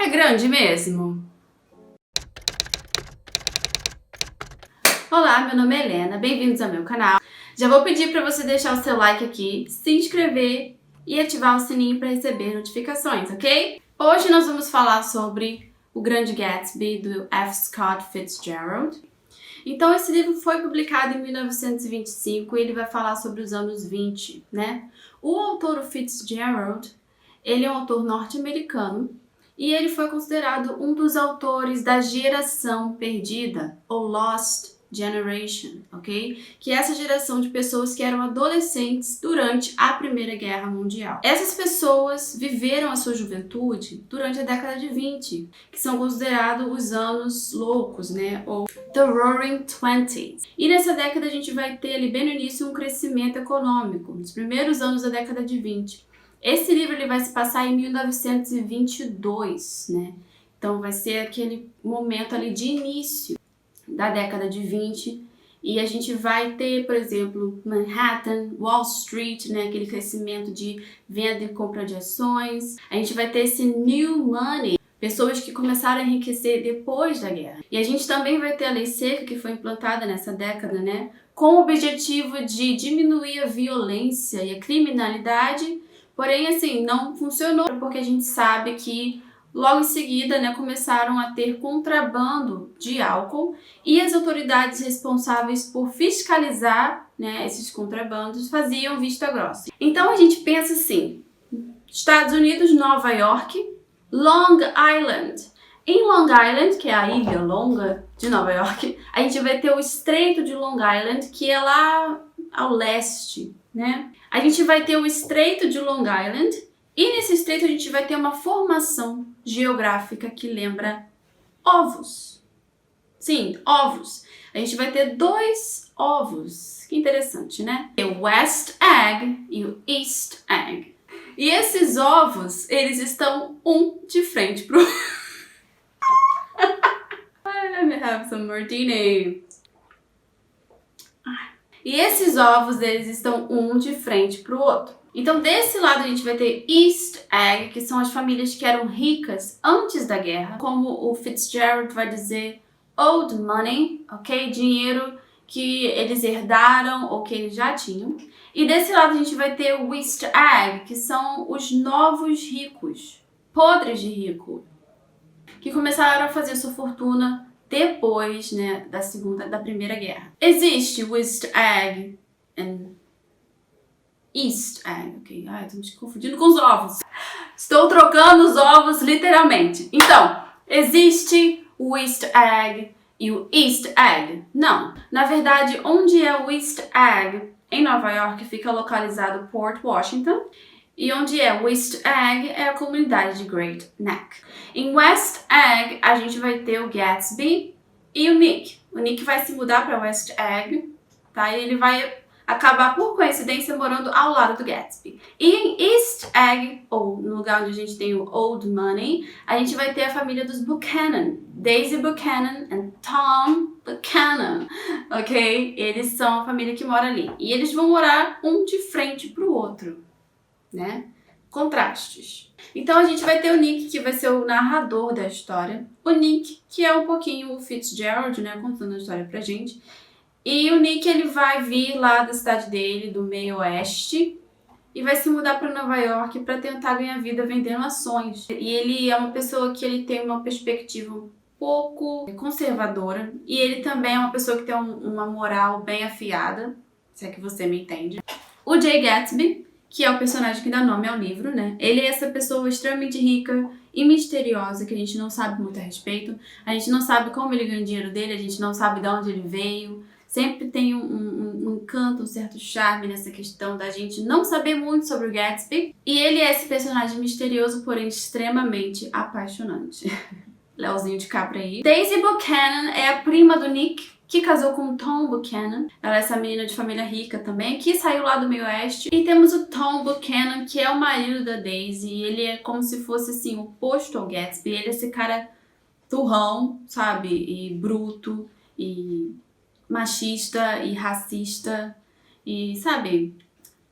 É grande mesmo? Olá, meu nome é Helena, bem-vindos ao meu canal. Já vou pedir para você deixar o seu like aqui, se inscrever e ativar o sininho para receber notificações, ok? Hoje nós vamos falar sobre O Grande Gatsby, do F. Scott Fitzgerald. Então, esse livro foi publicado em 1925 e ele vai falar sobre os anos 20, né? O autor, o Fitzgerald, ele é um autor norte-americano e ele foi considerado um dos autores da geração perdida, ou Lost Generation, ok? Que é essa geração de pessoas que eram adolescentes durante a Primeira Guerra Mundial. Essas pessoas viveram a sua juventude durante a década de 20, que são considerados os anos loucos, né? Ou The Roaring Twenties. E nessa década a gente vai ter ali bem no início um crescimento econômico, nos primeiros anos da década de 20. Esse livro ele vai se passar em 1922, né? Então vai ser aquele momento ali de início da década de 20 e a gente vai ter, por exemplo, Manhattan, Wall Street, né? Aquele crescimento de venda e compra de ações. A gente vai ter esse new money, pessoas que começaram a enriquecer depois da guerra. E a gente também vai ter a lei seca que foi implantada nessa década, né? Com o objetivo de diminuir a violência e a criminalidade. Porém, assim, não funcionou, porque a gente sabe que logo em seguida, né, começaram a ter contrabando de álcool e as autoridades responsáveis por fiscalizar, né, esses contrabandos faziam vista grossa. Então a gente pensa assim, Estados Unidos, Nova York, Long Island. Em Long Island, que é a ilha longa de Nova York, a gente vai ter o Estreito de Long Island, que é lá ao leste, né? A gente vai ter o Estreito de Long Island e nesse estreito a gente vai ter uma formação geográfica que lembra ovos. Sim, ovos. A gente vai ter dois ovos. Que interessante, né? O West Egg e o East Egg. E esses ovos, eles estão um de frente pro... Let me have some martini. E esses ovos, eles estão um de frente pro outro. Então, desse lado a gente vai ter East Egg, que são as famílias que eram ricas antes da guerra, como o Fitzgerald vai dizer, old money, ok? Dinheiro que eles herdaram ou que eles já tinham. E desse lado a gente vai ter o West Egg, que são os novos ricos, podres de rico, que começaram a fazer sua fortuna depois, né, da Primeira Guerra. Existe West Egg e East Egg, ok? Ai, tô me confundindo com os ovos. Estou trocando os ovos literalmente. Então, existe o West Egg e o East Egg? Não. Na verdade, onde é o West Egg, em Nova York, fica localizado Port Washington. E onde é West Egg é a comunidade de Great Neck. Em West Egg, a gente vai ter o Gatsby e o Nick. O Nick vai se mudar para West Egg, tá? E ele vai acabar, por coincidência, morando ao lado do Gatsby. E em East Egg, ou no lugar onde a gente tem o Old Money, a gente vai ter a família dos Buchanan. Daisy Buchanan e Tom Buchanan, ok? Eles são a família que mora ali. E eles vão morar um de frente pro outro, né? Contrastes. Então a gente vai ter o Nick, que vai ser o narrador da história. O Nick, que é um pouquinho o Fitzgerald, né? Contando a história pra gente. E o Nick, ele vai vir lá da cidade dele, do meio oeste, e vai se mudar para Nova York para tentar ganhar vida vendendo ações. E ele é uma pessoa que ele tem uma perspectiva um pouco conservadora, e ele também é uma pessoa que tem uma moral bem afiada, se é que você me entende. O Jay Gatsby, que é o personagem que dá nome ao livro, né? Ele é essa pessoa extremamente rica e misteriosa, que a gente não sabe muito a respeito. A gente não sabe como ele ganha o dinheiro dele, a gente não sabe de onde ele veio. Sempre tem um encanto, um certo charme nessa questão da gente não saber muito sobre o Gatsby. E ele é esse personagem misterioso, porém extremamente apaixonante. Leozinho de Capra aí. Daisy Buchanan é a prima do Nick, que casou com o Tom Buchanan. Ela é essa menina de família rica também, que saiu lá do meio oeste. E temos o Tom Buchanan, que é o marido da Daisy. E ele é como se fosse, assim, o oposto ao Gatsby. Ele é esse cara turrão, sabe? E bruto, e machista, e racista. E, sabe?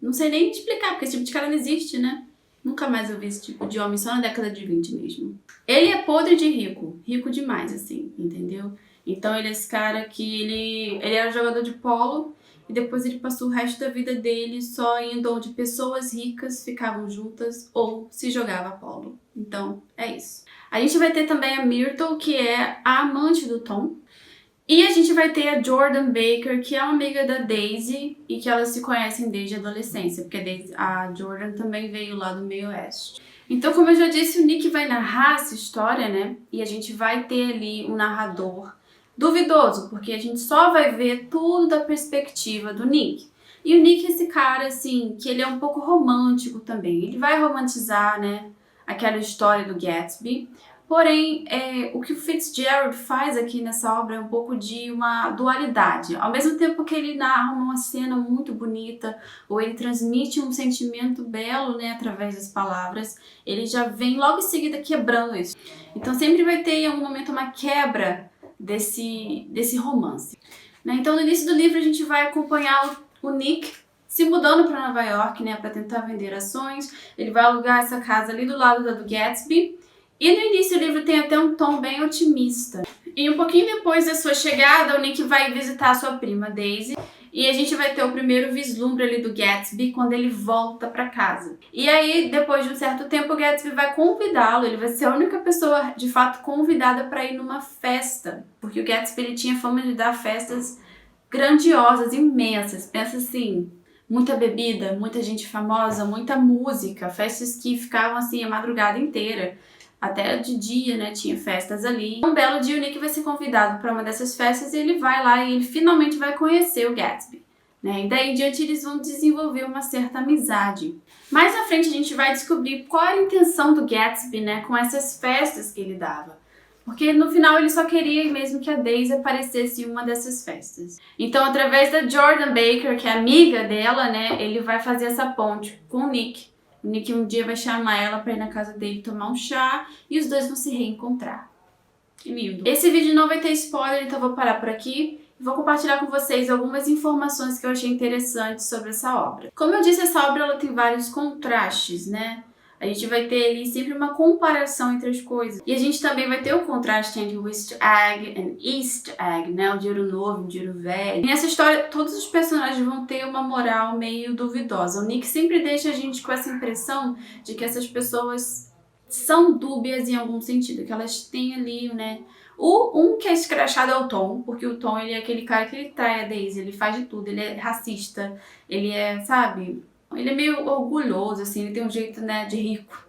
Não sei nem explicar, porque esse tipo de cara não existe, né? Nunca mais eu vi esse tipo de homem, só na década de 20 mesmo. Ele é podre de rico, rico demais, assim, entendeu? Então ele é esse cara que ele era jogador de polo e depois ele passou o resto da vida dele só indo onde pessoas ricas ficavam juntas ou se jogava polo. Então é isso. A gente vai ter também a Myrtle, que é a amante do Tom. E a gente vai ter a Jordan Baker, que é uma amiga da Daisy e que elas se conhecem desde a adolescência, porque a Jordan também veio lá do meio oeste. Então, como eu já disse, o Nick vai narrar essa história, né? E a gente vai ter ali um narrador duvidoso, porque a gente só vai ver tudo da perspectiva do Nick. E o Nick é esse cara, assim, que ele é um pouco romântico também. Ele vai romantizar, né, aquela história do Gatsby. Porém, o que o Fitzgerald faz aqui nessa obra é um pouco de uma dualidade. Ao mesmo tempo que ele narra uma cena muito bonita, ou ele transmite um sentimento belo, né, através das palavras, ele já vem logo em seguida quebrando isso. Então sempre vai ter em algum momento uma quebra desse romance. Né? Então no início do livro a gente vai acompanhar o Nick se mudando para Nova York, né, para tentar vender ações. Ele vai alugar essa casa ali do lado da do Gatsby. E no início o livro tem até um tom bem otimista. E um pouquinho depois da sua chegada, o Nick vai visitar a sua prima Daisy. E a gente vai ter o primeiro vislumbre ali do Gatsby quando ele volta para casa. E aí, depois de um certo tempo, o Gatsby vai convidá-lo. Ele vai ser a única pessoa, de fato, convidada para ir numa festa. Porque o Gatsby ele tinha fama de dar festas grandiosas, imensas. Pensa assim, muita bebida, muita gente famosa, muita música. Festas que ficavam assim a madrugada inteira. Até de dia, né, tinha festas ali. Um belo dia o Nick vai ser convidado para uma dessas festas e ele vai lá e ele finalmente vai conhecer o Gatsby. Né? E daí em diante eles vão desenvolver uma certa amizade. Mais à frente a gente vai descobrir qual era a intenção do Gatsby, né, com essas festas que ele dava. Porque no final ele só queria mesmo que a Daisy aparecesse em uma dessas festas. Então através da Jordan Baker, que é amiga dela, né, ele vai fazer essa ponte com o Nick. O Nick um dia vai chamar ela pra ir na casa dele tomar um chá e os dois vão se reencontrar. Que lindo. Esse vídeo não vai ter spoiler, então eu vou parar por aqui e vou compartilhar com vocês algumas informações que eu achei interessantes sobre essa obra. Como eu disse, essa obra ela tem vários contrastes, né? A gente vai ter ali sempre uma comparação entre as coisas. E a gente também vai ter o contraste entre West Egg e East Egg, né? O dinheiro novo, o dinheiro velho. E nessa história, todos os personagens vão ter uma moral meio duvidosa. O Nick sempre deixa a gente com essa impressão de que essas pessoas são dúbias em algum sentido, que elas têm ali, né? Um que é escrachado é o Tom, porque o Tom ele é aquele cara que ele trai a Daisy, ele faz de tudo, ele é racista, ele é, sabe... Ele é meio orgulhoso, assim, ele tem um jeito, né, de rico,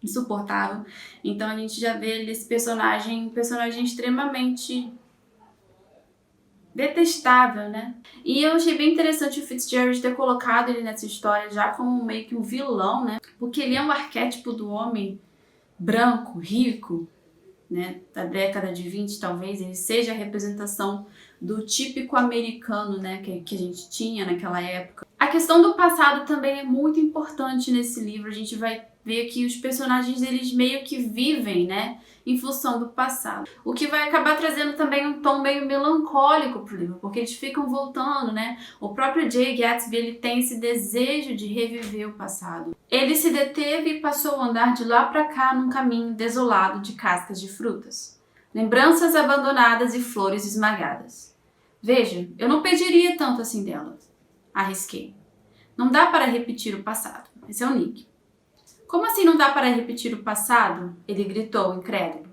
insuportável. Então a gente já vê ele, esse personagem, um personagem extremamente detestável, né? E eu achei bem interessante o Fitzgerald ter colocado ele nessa história já como meio que um vilão, né? Porque ele é um arquétipo do homem branco, rico, né? Da década de 20, talvez, ele seja a representação do típico americano, né, que a gente tinha naquela época. A questão do passado também é muito importante nesse livro. A gente vai ver que os personagens eles meio que vivem, né, em função do passado. O que vai acabar trazendo também um tom meio melancólico pro livro, porque eles ficam voltando, né? O próprio Jay Gatsby, ele tem esse desejo de reviver o passado. Ele se deteve e passou a andar de lá para cá num caminho desolado de cascas de frutas, lembranças abandonadas e flores esmagadas. Veja, eu não pediria tanto assim dela. Arrisquei. Não dá para repetir o passado. Esse é o Nick. Como assim não dá para repetir o passado? Ele gritou, incrédulo.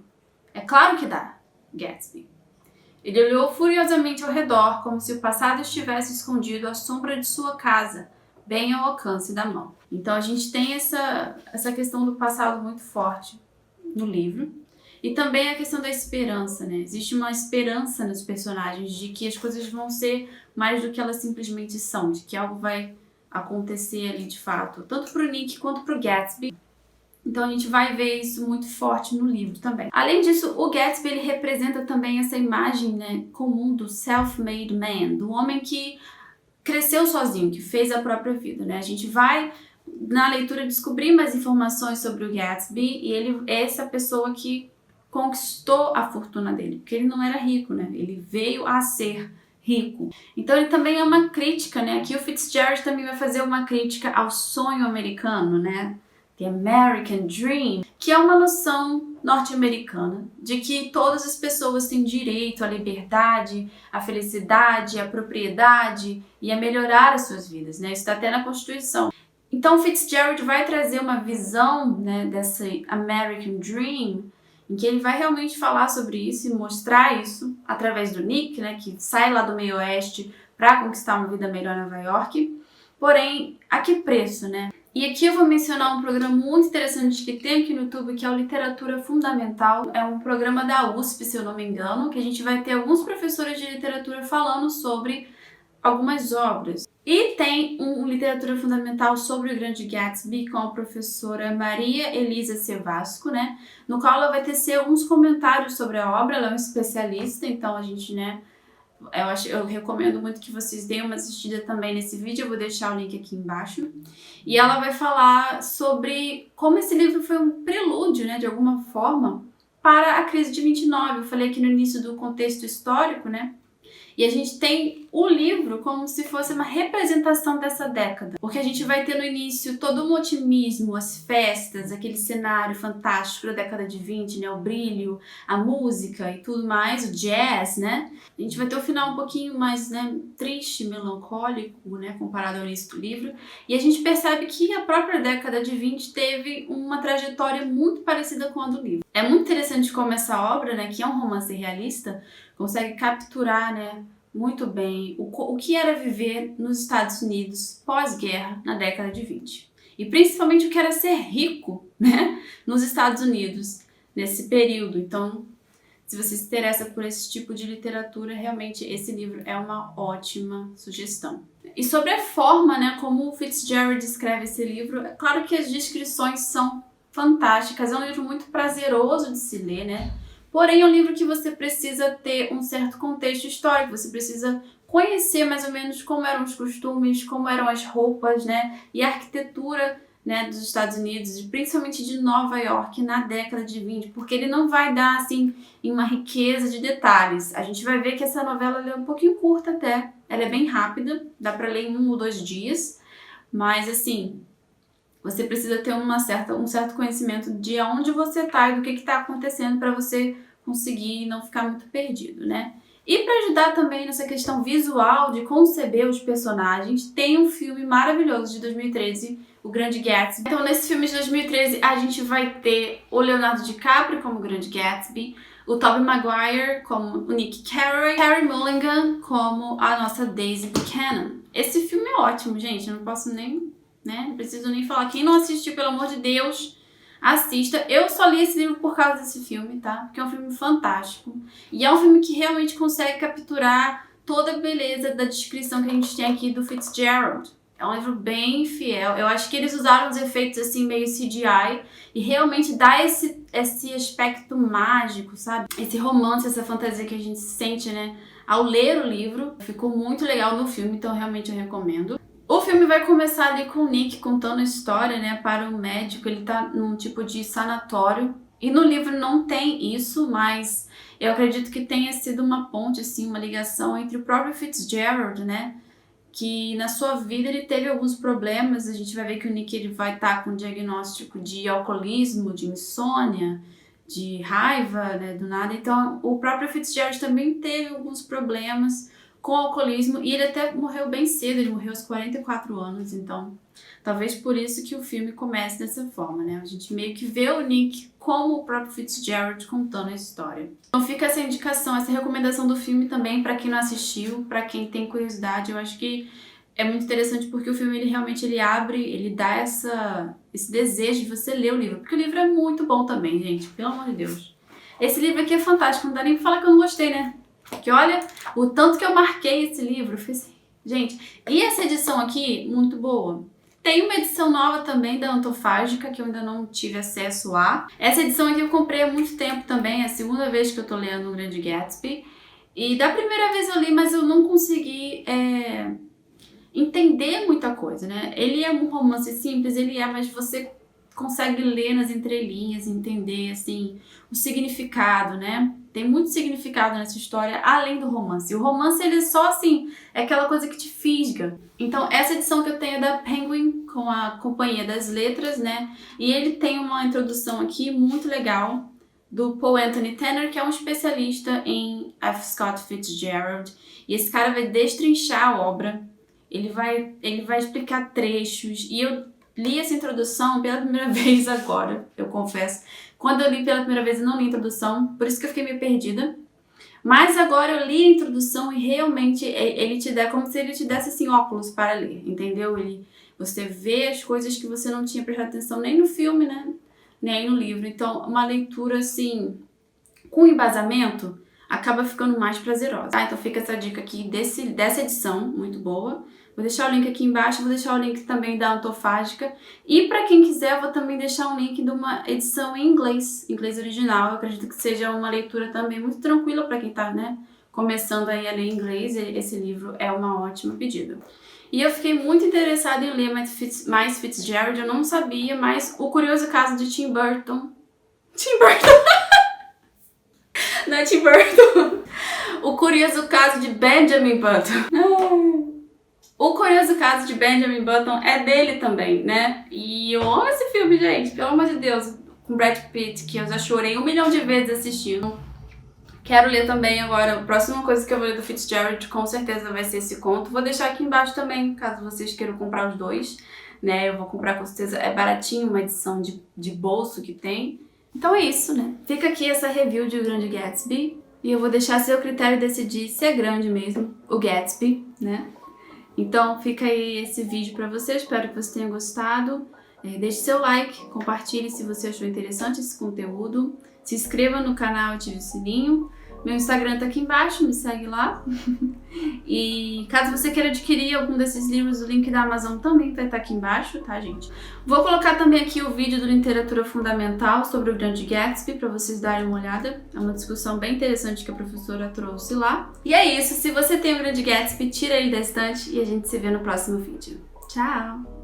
É claro que dá, Gatsby. Ele olhou furiosamente ao redor, como se o passado estivesse escondido à sombra de sua casa, bem ao alcance da mão. Então a gente tem essa questão do passado muito forte no livro. E também a questão da esperança, né? Existe uma esperança nos personagens de que as coisas vão ser mais do que elas simplesmente são, de que algo vai acontecer ali de fato, tanto pro Nick quanto pro Gatsby. Então a gente vai ver isso muito forte no livro também. Além disso, o Gatsby ele representa também essa imagem, né, comum do self-made man, do homem que cresceu sozinho, que fez a própria vida, né? A gente vai na leitura descobrir mais informações sobre o Gatsby e ele é essa pessoa que conquistou a fortuna dele, porque ele não era rico, né? Ele veio a ser rico. Então ele também é uma crítica, né? Aqui o Fitzgerald também vai fazer uma crítica ao sonho americano, né? The American Dream, que é uma noção norte-americana de que todas as pessoas têm direito à liberdade, à felicidade, à propriedade e a melhorar as suas vidas, né? Isso está até na Constituição. Então, Fitzgerald vai trazer uma visão, né, dessa American Dream, em que ele vai realmente falar sobre isso e mostrar isso através do Nick, né, que sai lá do meio oeste para conquistar uma vida melhor em Nova York. Porém, a que preço, né? E aqui eu vou mencionar um programa muito interessante que tem aqui no YouTube, que é o Literatura Fundamental. É um programa da USP, se eu não me engano, que a gente vai ter alguns professores de literatura falando sobre algumas obras. E tem um Literatura Fundamental sobre o Grande Gatsby com a professora Maria Elisa Sevasco, né? No qual ela vai tecer alguns comentários sobre a obra. Ela é uma especialista, então a gente, né, eu recomendo muito que vocês deem uma assistida também nesse vídeo, eu vou deixar o link aqui embaixo. E ela vai falar sobre como esse livro foi um prelúdio, né, de alguma forma, para a crise de 29. Eu falei aqui no início do contexto histórico, né? E a gente tem o livro como se fosse uma representação dessa década. Porque a gente vai ter no início todo um otimismo, as festas, aquele cenário fantástico da década de 20, né? O brilho, a música e tudo mais, o jazz, né? A gente vai ter o final um pouquinho mais, né, triste, melancólico, né, comparado ao início do livro. E a gente percebe que a própria década de 20 teve uma trajetória muito parecida com a do livro. É muito interessante como essa obra, né, que é um romance realista, consegue capturar, né, muito bem o que era viver nos Estados Unidos pós-guerra na década de 20. E principalmente o que era ser rico, né, nos Estados Unidos nesse período. Então, se você se interessa por esse tipo de literatura, realmente esse livro é uma ótima sugestão. E sobre a forma, né, como o Fitzgerald escreve esse livro, é claro que as descrições são fantásticas, é um livro muito prazeroso de se ler, né? Porém, é um livro que você precisa ter um certo contexto histórico, você precisa conhecer mais ou menos como eram os costumes, como eram as roupas, né, e a arquitetura, né, dos Estados Unidos, principalmente de Nova York na década de 20, porque ele não vai dar, assim, em uma riqueza de detalhes. A gente vai ver que essa novela é um pouquinho curta até, ela é bem rápida, dá para ler em 1 ou 2 dias, mas, assim, você precisa ter um certo conhecimento de onde você está e do que está acontecendo para você conseguir não ficar muito perdido, né? E para ajudar também nessa questão visual de conceber os personagens, tem um filme maravilhoso de 2013, O Grande Gatsby. Então, nesse filme de 2013, a gente vai ter o Leonardo DiCaprio como o Grande Gatsby, o Tobey Maguire como o Nick Carey, Carey Mulligan como a nossa Daisy Buchanan. Esse filme é ótimo, gente, eu não posso nem, né, não preciso nem falar. Quem não assistiu, pelo amor de Deus, assista. Eu só li esse livro por causa desse filme, tá? Porque é um filme fantástico. E é um filme que realmente consegue capturar toda a beleza da descrição que a gente tem aqui do Fitzgerald. É um livro bem fiel. Eu acho que eles usaram os efeitos assim meio CGI e realmente dá esse aspecto mágico, sabe? Esse romance, essa fantasia que a gente sente, né, ao ler o livro. Ficou muito legal no filme, então realmente eu recomendo. O filme vai começar ali com o Nick contando a história, né, para o médico. Ele tá num tipo de sanatório. E no livro não tem isso, mas eu acredito que tenha sido uma ponte, assim, uma ligação entre o próprio Fitzgerald, né, que na sua vida ele teve alguns problemas. A gente vai ver que o Nick ele vai estar com um diagnóstico de alcoolismo, de insônia, de raiva, né, do nada. Então o próprio Fitzgerald também teve alguns problemas com alcoolismo e ele até morreu bem cedo, ele morreu aos 44 anos, então talvez por isso que o filme comece dessa forma, né? A gente meio que vê o Nick como o próprio Fitzgerald contando a história. Então fica essa indicação, essa recomendação do filme também para quem não assistiu, para quem tem curiosidade. Eu acho que é muito interessante porque o filme ele realmente abre, ele dá esse desejo de você ler o livro, porque o livro é muito bom também, gente, pelo amor de Deus. Esse livro aqui é fantástico, não dá nem pra falar que eu não gostei, né? Porque olha, o tanto que eu marquei esse livro, eu fiz assim, gente, e essa edição aqui, muito boa. Tem uma edição nova também da Antofágica, que eu ainda não tive acesso a. Essa edição aqui eu comprei há muito tempo também, é a segunda vez que eu tô lendo O Grande Gatsby. E da primeira vez eu li, mas eu não consegui entender muita coisa, né? Ele é um romance simples, ele é, mas você consegue ler nas entrelinhas, entender, assim, o significado, né? Tem muito significado nessa história, além do romance. O romance, ele é só, assim, é aquela coisa que te fisga. Então, essa edição que eu tenho é da Penguin, com a Companhia das Letras, né? E ele tem uma introdução aqui muito legal do Paul Anthony Tanner, que é um especialista em F. Scott Fitzgerald. E esse cara vai destrinchar a obra, ele vai explicar trechos. E eu li essa introdução pela primeira vez agora, eu confesso. Quando eu li pela primeira vez, eu não li a introdução, por isso que eu fiquei meio perdida. Mas agora eu li a introdução e realmente ele te dá como se ele te desse assim óculos para ler, entendeu? Você vê as coisas que você não tinha prestado atenção nem no filme, né? Nem no livro. Então, uma leitura assim, com embasamento, acaba ficando mais prazerosa. Tá? Então fica essa dica aqui dessa edição, muito boa. Vou deixar o link aqui embaixo, vou deixar o link também da Antofágica. E para quem quiser, eu vou também deixar um link de uma edição em inglês original. Eu acredito que seja uma leitura também muito tranquila para quem tá, né, começando aí a ler inglês. Esse livro é uma ótima pedida. E eu fiquei muito interessada em ler mais Fitzgerald, eu não sabia, mas O Curioso Caso de Tim Burton... Tim Burton! Não é Tim Burton! O Curioso Caso de Benjamin Button. O Curioso Caso de Benjamin Button é dele também, né? E eu amo esse filme, gente, pelo amor de Deus, com Brad Pitt, que eu já chorei 1 milhão de vezes assistindo. Quero ler também agora, a próxima coisa que eu vou ler do Fitzgerald com certeza vai ser esse conto. Vou deixar aqui embaixo também, caso vocês queiram comprar os dois, né? Eu vou comprar com certeza, é baratinho, uma edição de bolso que tem. Então é isso, né? Fica aqui essa review de O Grande Gatsby e eu vou deixar a seu critério decidir se é grande mesmo o Gatsby, né? Então fica aí esse vídeo pra você, espero que você tenha gostado. Deixe seu like, compartilhe se você achou interessante esse conteúdo. Se inscreva no canal e ative o sininho. Meu Instagram tá aqui embaixo, me segue lá. E caso você queira adquirir algum desses livros, o link da Amazon também vai estar aqui embaixo, tá, gente? Vou colocar também aqui o vídeo do Literatura Fundamental sobre o Grande Gatsby para vocês darem uma olhada. É uma discussão bem interessante que a professora trouxe lá. E é isso, se você tem o Grande Gatsby, tira ele da estante e a gente se vê no próximo vídeo. Tchau!